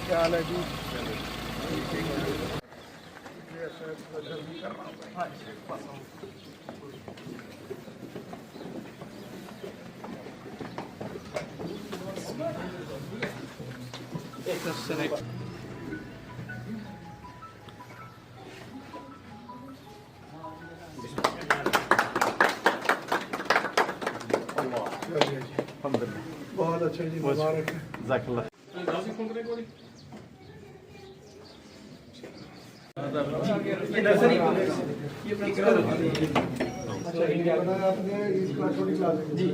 क्या हाल है जी? बहुत अच्छा जी, मुबारक है। आपने इस क्लास छोटी क्लास है जी,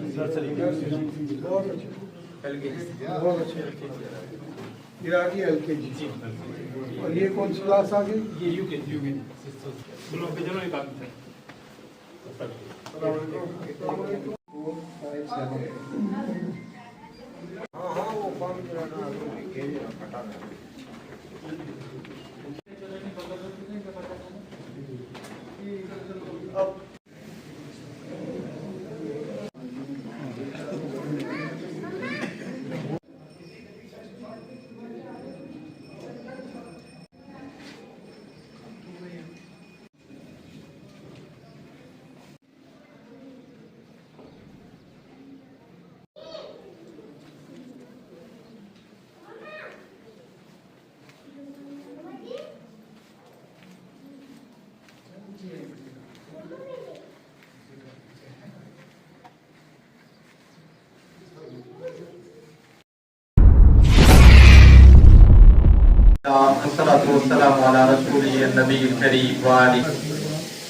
बहुत अच्छा, बहुत अच्छा। इराकी LKG और ये कौन सी क्लास आ गई? ये यूके हाँ वो फॉर्म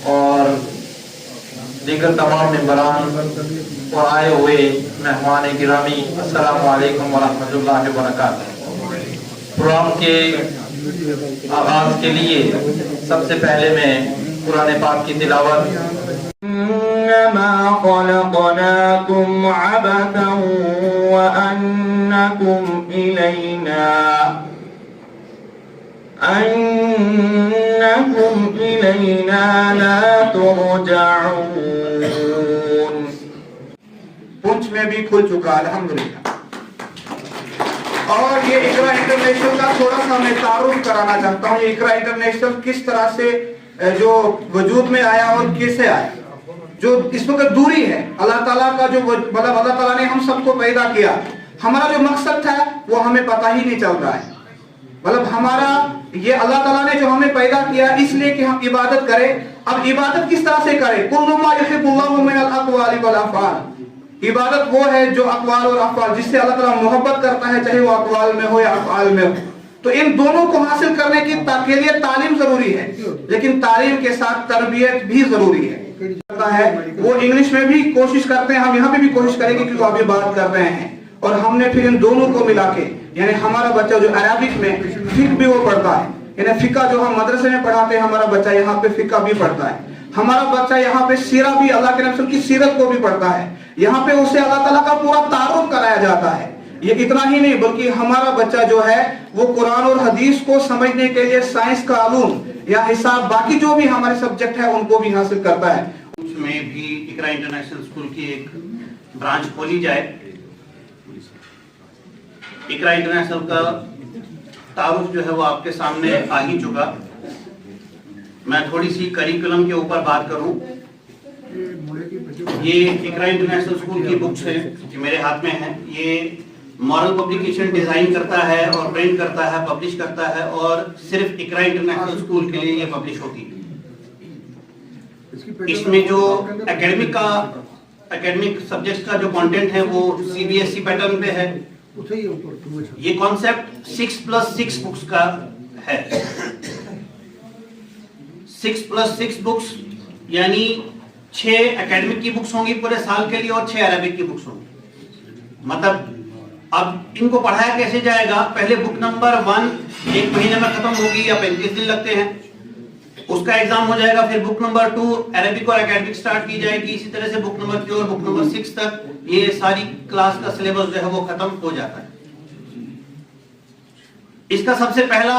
और दीगर तमाम मेंबरान और आए हुए मेहमान गिरामी, अस्सलाम वालेकुम वरहमतुल्लाहि वबरकातुहू। प्रोग्राम के आगाज के लिए सबसे पहले मैं कुरान पाक की तिलावत इन्नमा खलक़नाकुम अबतन व अन्नकुम इलैना ला तुरजऊन। पुंछ में भी खुल चुका अल्हम्दुलिल्लाह। और ये इकरा इंटरनेशनल का थोड़ा सा मैं तारुफ कराना चाहता हूँ। ये इकरा इंटरनेशनल किस तरह से जो वजूद में आया और कैसे आया। जो इस वक्त दूरी है, अल्लाह ताला का जो मतलब अल्लाह ताला ने हम सबको पैदा किया, हमारा जो मकसद था वो हमें पता ही नहीं चल रहा है। मतलब हमारा ये अल्लाह ताला ने जो हमें पैदा किया इसलिए कि हम इबादत करें। अब इबादत किस तरह से करें? कुल्लु मा युहिब्बुल्लाहु मिनल अक़वालि वल अफ़आल। इबादत वो है जो अक़वाल और अफ़आल, जिससे अल्लाह ताला मोहब्बत करता है, चाहे वो अक़वाल में हो या अफ़आल में हो। तो इन दोनों को हासिल करने की के लिए तालीम जरूरी है, लेकिन तालीम के साथ तरबियत भी जरूरी है। वो इंग्लिश में भी कोशिश करते हैं, हम यहाँ पे भी कोशिश करेंगे क्योंकि अभी बात कर रहे हैं। और हमने फिर इन दोनों को मिला के, यानी हमारा बच्चा जो अरबिक में फिक भी वो पढ़ता है, यानी फिका जो हम मदरसे में पढ़ाते हैं, हमारा बच्चा यहाँ पे फिका भी पढ़ता है। हमारा बच्चा यहाँ पे सीरा भी, अल्लाह के नबी की सीरत को भी पढ़ता है। यहाँ पे उसे अल्लाह ताला का पूरा तारुफ कराया जाता है। ये इतना ही नहीं बल्कि हमारा बच्चा जो है वो कुरान और हदीस को समझने के लिए साइंस का अलूम या हिसाब, बाकी जो भी हमारे सब्जेक्ट है उनको भी हासिल करता है। उसमें भी इकरा इंटरनेशनल स्कूल की एक ब्रांच खोली जाए। इकरा इंटरनेशनल का तारुफ जो है वो आपके सामने आ ही चुका। मैं थोड़ी सी करिकुलम के ऊपर बात करूं। ये इकरा इंटरनेशनल स्कूल की बुक्स है जो मेरे हाथ में है। ये मॉरल पब्लिकेशन डिजाइन करता है और प्रिंट करता है, पब्लिश करता है, और सिर्फ इकरा इंटरनेशनल स्कूल के लिए ये पब्लिश होती है। इसमें जो एकेडमिक सब्जेक्ट्स का जो कंटेंट है वो CBSE पैटर्न पे है। ये कॉन्सेप्ट 6+6 बुक्स का है। 6+6 बुक्स यानी 6 एकेडमिक की बुक्स होंगी पूरे साल के लिए और 6 अरबिक की बुक्स होंगी। मतलब अब इनको पढ़ाया कैसे जाएगा? पहले बुक नंबर 1 1 महीने में खत्म होगी या 35 दिन लगते हैं, उसका एग्जाम हो जाएगा। फिर बुक नंबर 2 अरबिक और एकेडमिक स्टार्ट की जाएगी। इसी तरह से बुक नंबर 3 और बुक नंबर 6 तक ये सारी क्लास का सिलेबस जो है वो खत्म हो जाता है। इसका सबसे पहला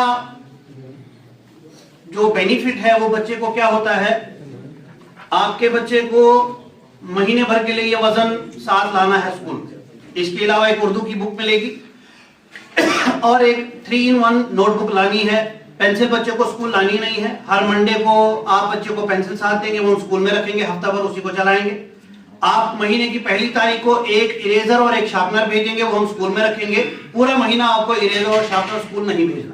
जो बेनिफिट है वो बच्चे को क्या होता है? आपके बच्चे को महीने भर के लिए ये वजन साथ लाना है स्कूल। इसके अलावा एक उर्दू की बुक मिलेगी और एक 3-in-1 नोटबुक लानी है। पेंसिल बच्चे को स्कूल लानी नहीं है, हर मंडे को आप बच्चे को पेंसिल साथ देंगे, वो स्कूल में रखेंगे, हफ्ता भर उसी को चलाएंगे। आप महीने की पहली तारीख को एक इरेजर और एक शार्पनर भेजेंगे, वो हम स्कूल में रखेंगे। पूरा महीना आपको इरेजर और शार्पनर स्कूल नहीं भेजना।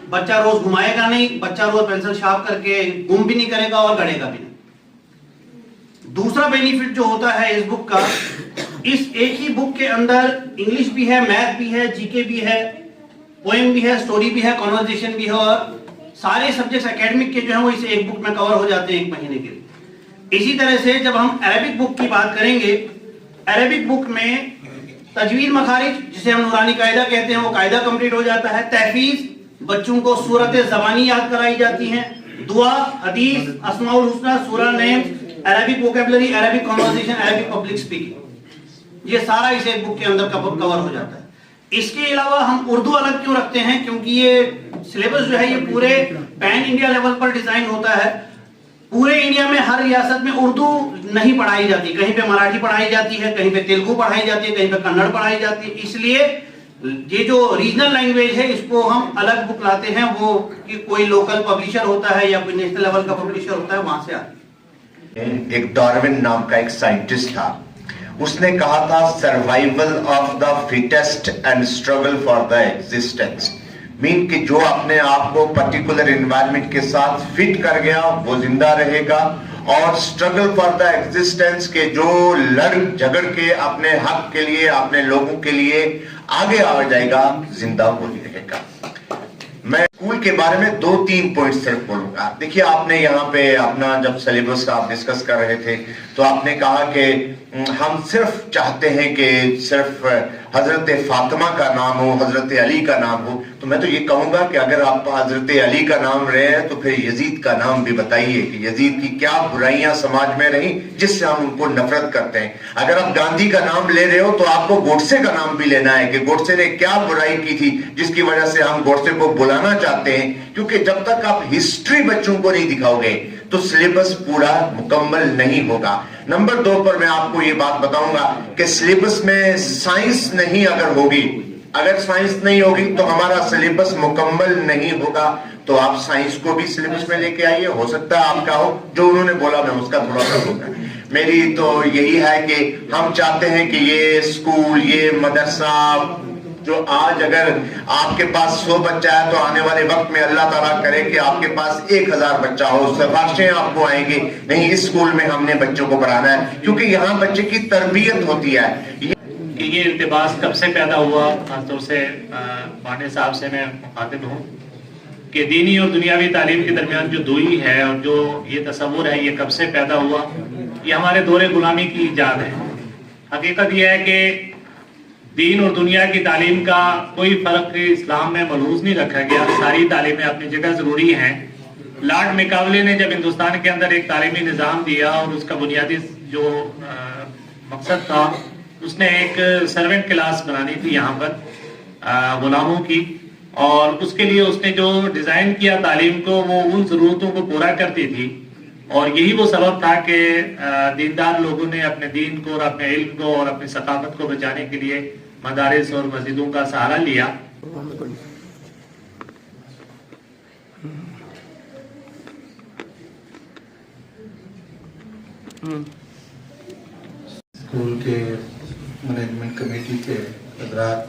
बच्चा रोज घुमाएगा नहीं, बच्चा रोज पेंसिल शार्प करके गुम भी नहीं करेगा और गड़ेगा भी नहीं। दूसरा बेनिफिट जो होता है इस बुक का, इस एक ही बुक के अंदर इंग्लिश भी है, मैथ भी है, जीके भी है, पोएम भी है, स्टोरी भी है, कॉन्वर्सेशन भी है, और सारे सब्जेक्ट्स एकेडमिक के जो है वो इस एक बुक में कवर हो जाते हैं एक महीने के लिए। इसी तरह से जब हम अरबिक बुक की बात करेंगे, अरबिक बुक में तजवीद मखारिज जिसे हम नूरानी कायदा कहते हैं वो कायदा कंप्लीट हो जाता है। तहफीज, बच्चों को सूरत ज़बानी याद कराई जाती हैं, दुआ, हदीस, अस्माउल हुस्ना, सूरा names, Arabic vocabulary, Arabic conversation, Arabic public speaking, ये सारा इस एक बुक के अंदर कवर हो जाता है। इसके अलावा हम उर्दू अलग क्यों रखते हैं, क्योंकि ये सिलेबस जो है ये पूरे पैन इंडिया लेवल पर डिजाइन होता है। पूरे इंडिया में हर रियासत में उर्दू नहीं पढ़ाई जाती, कहीं पे मराठी पढ़ाई जाती है, कहीं पे तेलुगु पढ़ाई जाती है, कहीं पे कन्नड़ पढ़ाई जाती है। इसलिए ये जो रीजनल लैंग्वेज है इसको हम अलग बुक लाते हैं, वो कि कोई लोकल पब्लिशर होता है या कोई नेशनल लेवल का पब्लिशर होता है, वहां से आती है। एक डार्विन नाम का एक साइंटिस्ट था, उसने कहा था survival of the fittest and struggle for the existence. Mean कि जो अपने आप को पर्टिकुलर एनवायरनमेंट के साथ फिट कर गया वो जिंदा रहेगा, और स्ट्रगल फॉर द एग्जिस्टेंस के जो लड़ झगड़ के अपने हक के लिए, अपने लोगों के लिए आगे आ जाएगा, जिंदा वो ही रहेगा। मैं स्कूल के बारे में 2-3 पॉइंट सिर्फ बोलूंगा। देखिए, आपने यहाँ पे अपना जब सिलेबस आप डिस्कस कर रहे थे तो आपने कहा कि हम सिर्फ चाहते हैं कि सिर्फ हजरत फातिमा का नाम हो, हजरत अली का नाम हो। तो मैं तो ये कहूंगा कि अगर आप हजरत अली का नाम रहे हैं तो फिर यजीद का नाम भी बताइए कि यजीद की क्या बुराइयां समाज में रही जिससे हम उनको नफरत करते हैं। अगर आप गांधी का नाम ले रहे हो तो आपको गोडसे का नाम भी लेना है कि गोडसे ने क्या बुराई की थी जिसकी वजह से हम गोडसे को बुलाना चाहते हैं। क्योंकि जब तक आप हिस्ट्री बच्चों को नहीं दिखाओगे तो सिलेबस पूरा मुकम्मल नहीं होगा। नंबर 2 पर मैं आपको ये बात बताऊंगा कि सिलेबस में साइंस नहीं अगर होगी, अगर साइंस नहीं होगी तो हमारा सिलेबस मुकम्मल नहीं होगा। तो आप साइंस को भी सिलेबस में लेके आइए, हो सकता है आपका हो, जो उन्होंने बोला मैं उसका थोड़ा सा होगा। मेरी तो यही है कि हम चाहते हैं कि ये स्कूल, ये मदरसा जो आज अगर आपके पास 100 बच्चा है तो आने वाले वक्त में अल्लाह ताला करे कि आपके पास 1000 बच्चा हो। सिफारिशें आपको आएंगी, नहीं इस स्कूल में हमने बच्चों को पढ़ाना है, क्योंकि यहाँ बच्चे की तरबियत होती है। ये इल्तिबास कब से पैदा हुआ, खासतौर से माने साहब से मैं मुखातिब हूँ कि दीनी और दुनियावी तालीम के दरमियान जो दूरी है और जो ये तस्वुर है ये कब से पैदा हुआ। ये हमारे दौरे गुलामी की ईजाद है। हकीकत यह है कि दीन और दुनिया की तालीम का कोई फर्क इस्लाम में मलूज नहीं रखा गया, सारी तालीमें अपनी जगह जरूरी हैं। लॉर्ड मैकावले ने जब हिंदुस्तान के अंदर एक तालीमी निज़ाम दिया और उसका बुनियादी जो मकसद था, उसने एक सर्वेंट क्लास बनानी थी यहाँ पर गुलामों की, और उसके लिए उसने जो डिजाइन किया तालीम को वो उन जरूरतों को पूरा करती थी। और यही वो सबब था कि दीनदार लोगों ने अपने दीन को और अपने इल्म को और अपनी सकाफत को बचाने के लिए मदारिस और मस्जिदों का सहारा लिया। स्कूल के मैनेजमेंट कमेटी के हजरात,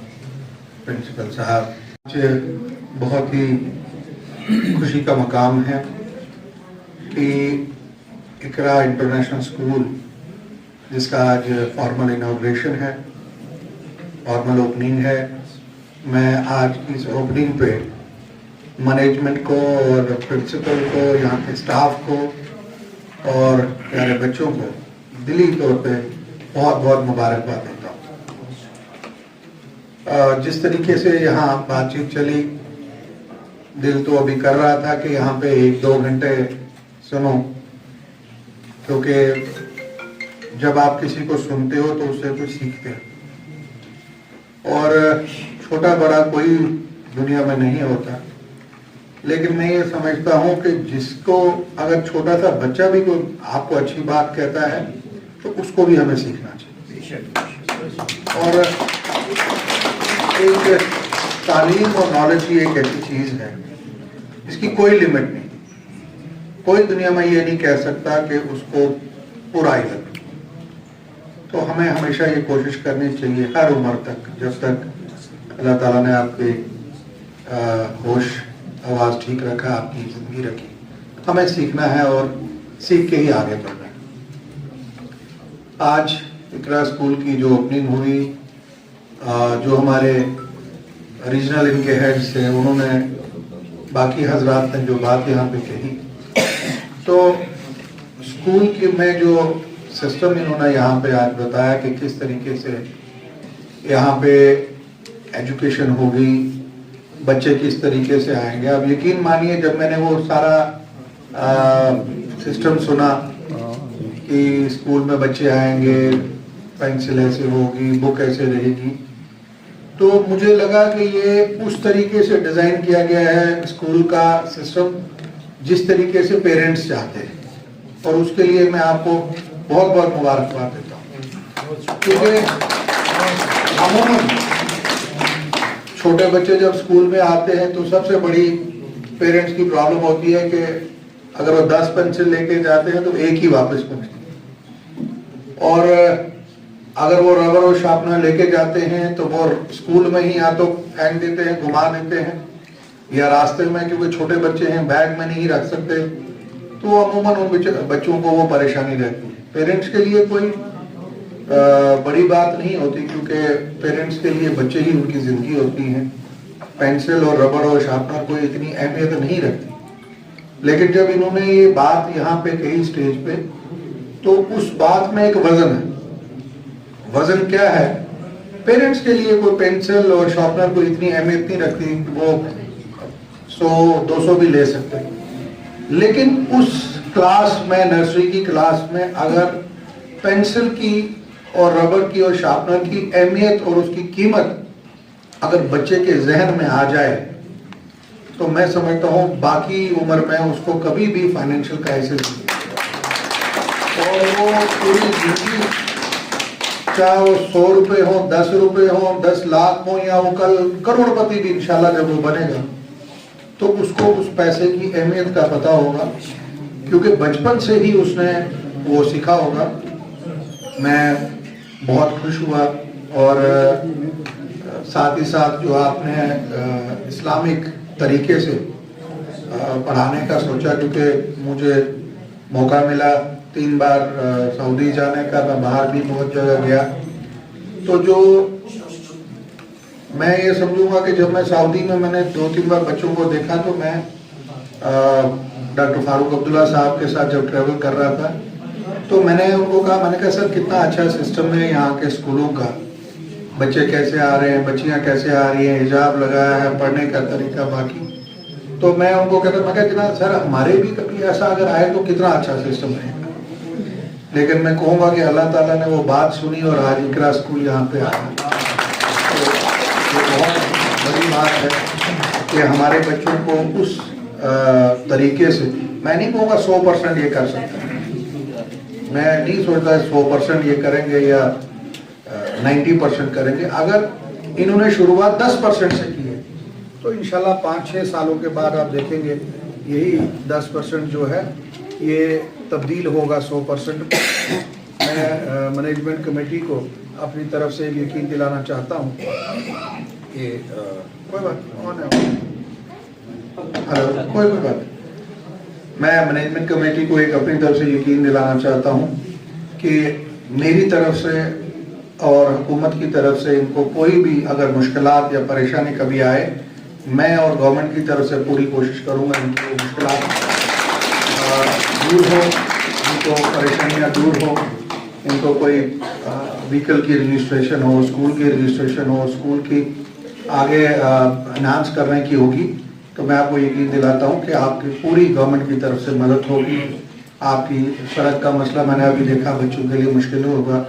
प्रिंसिपल साहब, बहुत ही खुशी का मकाम है कि इकरा इंटरनेशनल स्कूल जिसका आज फॉर्मल इनॉग्रेशन है, फॉर्मल ओपनिंग है, मैं आज इस ओपनिंग पे मैनेजमेंट को और प्रिंसिपल को, यहाँ के स्टाफ को और प्यारे बच्चों को दिली तौर पे बहुत बहुत मुबारकबाद देता हूँ। जिस तरीके से यहाँ बातचीत चली, दिल तो अभी कर रहा था कि यहाँ पे 1-2 घंटे सुनो, क्योंकि जब आप किसी को सुनते हो तो उससे कुछ सीखते हो। और छोटा बड़ा कोई दुनिया में नहीं होता, लेकिन मैं ये समझता हूँ कि जिसको अगर छोटा सा बच्चा भी कोई आपको अच्छी बात कहता है तो उसको भी हमें सीखना चाहिए। और एक तालीम और नॉलेज ही एक ऐसी चीज़ है, इसकी कोई लिमिट नहीं। कोई दुनिया में ये नहीं कह सकता कि उसको पूरा ही लगे। तो हमें हमेशा ये कोशिश करनी चाहिए हर उम्र तक, जब तक अल्लाह ताला ने आपके होश आवाज़ ठीक रखा, आपकी ज़िंदगी रखी, हमें सीखना है और सीख के ही आगे बढ़ना है। आज इकरा स्कूल की जो ओपनिंग हुई, जो हमारे रीजनल इनके हेड्स थे, उन्होंने बाकी हजरात ने जो बात यहाँ पे कही, तो स्कूल के में जो सिस्टम इन्होंने यहाँ पे आज बताया कि किस तरीके से यहाँ पे एजुकेशन होगी, बच्चे किस तरीके से आएंगे। अब यकीन मानिए जब मैंने वो सारा सिस्टम सुना कि स्कूल में बच्चे आएंगे, पेंसिल ऐसे होगी, बुक ऐसे रहेगी, तो मुझे लगा कि ये उस तरीके से डिज़ाइन किया गया है स्कूल का सिस्टम जिस तरीके से पेरेंट्स चाहते हैं, और उसके लिए मैं आपको बहुत बहुत मुबारकबाद देता हूँ। क्योंकि अमूमन छोटे बच्चे जब स्कूल में आते हैं तो सबसे बड़ी पेरेंट्स की प्रॉब्लम होती है कि अगर वो 10 पेंसिल लेके जाते हैं तो एक ही वापस पहुँचती, और अगर वो रबर और शार्पनर लेके जाते हैं तो वो स्कूल में ही या तो फेंक देते हैं, घुमा देते हैं, या रास्ते में, क्योंकि छोटे बच्चे हैं बैग में नहीं रख सकते, तो अमूमन उन बच्चों को वो परेशानी रहती है। पेरेंट्स के लिए कोई बड़ी बात नहीं होती, क्योंकि पेरेंट्स के लिए बच्चे ही उनकी ज़िंदगी होती है। पेंसिल और रबर और शार्पनर कोई इतनी अहमियत नहीं रखती, लेकिन जब इन्होंने ये बात यहाँ पे कही स्टेज पे, तो उस बात में एक वजन है। वजन क्या है? पेरेंट्स के लिए कोई पेंसिल और शार्पनर को इतनी अहमियत नहीं रखती, वो 100-200 भी ले सकते हैं, लेकिन उस क्लास में, नर्सरी की क्लास में, अगर पेंसिल की और रबर की और शार्पनर की अहमियत और उसकी कीमत अगर बच्चे के जहन में आ जाए, तो मैं समझता हूँ बाकी उम्र में उसको कभी भी फाइनेंशियल क्राइसिस नहीं, और वो पूरी जिंदगी, चाहे वो 100 रुपये हो, 10 रुपये हो, 10 लाख हो, या वो कल करोड़पति भी इंशाल्लाह जब वो बनेगा, तो उसको उस पैसे की अहमियत का पता होगा, क्योंकि बचपन से ही उसने वो सीखा होगा। मैं बहुत खुश हुआ, और साथ ही साथ जो आपने इस्लामिक तरीके से पढ़ाने का सोचा, क्योंकि मुझे मौका मिला 3 बार सऊदी जाने का, मैं बाहर भी बहुत जगह गया, तो जो मैं ये समझूंगा कि जब मैं सऊदी में मैंने 2-3 बार बच्चों को देखा, तो मैं डॉक्टर फारूक अब्दुल्ला साहब के साथ जब ट्रैवल कर रहा था, तो मैंने उनको कहा, मैंने कहा सर कितना अच्छा सिस्टम है यहाँ के स्कूलों का, बच्चे कैसे आ रहे हैं, बच्चियाँ कैसे आ रही हैं, हिजाब लगाया है, पढ़ने का तरीका बाकी। तो मैं उनको कहता, मैं कहता जितना सर हमारे भी कभी ऐसा अगर आए तो कितना अच्छा सिस्टम रहेगा। लेकिन मैं कहूँगा कि अल्लाह ताला ने वो बात सुनी और आज इकरा स्कूल यहाँ पे आया, तो ये बहुत बड़ी बात है कि हमारे बच्चों को उस तरीके से, मैं नहीं कहूँगा 100% ये कर सकते, मैं नहीं सोचता 100% ये करेंगे या 90% करेंगे। अगर इन्होंने शुरुआत 10% से की है, तो इंशाल्लाह 5-6 सालों के बाद आप देखेंगे यही 10% जो है ये तब्दील होगा 100%। मैं मैनेजमेंट कमेटी को अपनी तरफ से यकीन दिलाना चाहता हूँ कि कोई बात कोई बात, मैं मैनेजमेंट कमेटी को एक अपनी तरफ से यकीन दिलाना चाहता हूँ कि मेरी तरफ से और हुकूमत की तरफ से इनको कोई भी अगर मुश्किलात या परेशानी कभी आए, मैं और गवर्नमेंट की तरफ से पूरी कोशिश करूँगा इनकी मुश्किलात दूर हो, इनको परेशानियाँ दूर हो, इनको कोई व्हीकल की रजिस्ट्रेशन हो, स्कूल की रजिस्ट्रेशन हो, स्कूल की आगे एनहांस करने की होगी, तो मैं आपको यकीन दिलाता हूँ कि आपकी पूरी गवर्नमेंट की तरफ से मदद होगी। आपकी सड़क का मसला मैंने अभी देखा बच्चों के लिए मुश्किल होगा,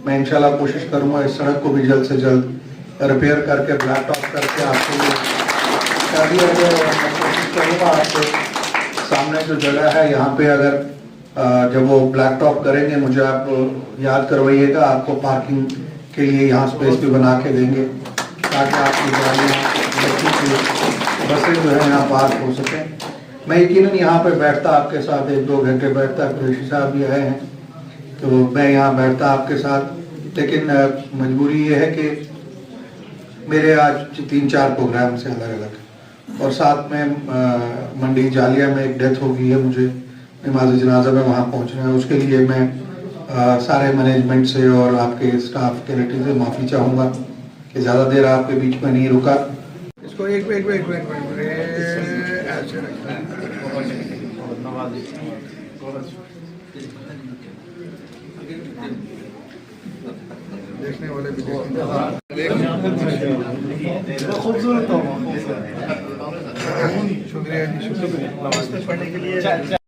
मैं इंशाल्लाह कोशिश करूँगा इस सड़क को भी जल्द से जल्द रिपेयर करके ब्लैक टॉप करके आपके लिए कर दिया जाए। और मैं कोशिश करूँगा आपके सामने जो जगह है यहाँ पे अगर जब वो ब्लैक टॉप करेंगे मुझे आप याद करवाइएगा, आपको पार्किंग के लिए यहाँ स्पेस भी बना के देंगे ताकि आपकी गाड़ियाँ बच्चों की बसें जो है यहाँ पार्क हो सकें। मैं यकीनन यहाँ पर बैठता आपके साथ 1-2 घंटे बैठता, कुरैशी साहब भी आए हैं तो मैं यहाँ बैठता आपके साथ, लेकिन मजबूरी ये है कि मेरे आज 3-4 प्रोग्राम से अलग अलग, और साथ में मंडी जालिया में एक डेथ हो गई है, मुझे नमाज जनाजा में वहाँ पहुँचना है। उसके लिए मैं सारे मैनेजमेंट से और आपके स्टाफ कमेटी से माफ़ी चाहूँगा कि ज़्यादा देर आपके बीच में नहीं रुका। इसको एक ऐसे रखना है। देखने वाले भी खूबसूरत हो। शुक्रिया जी, शुक्रिया।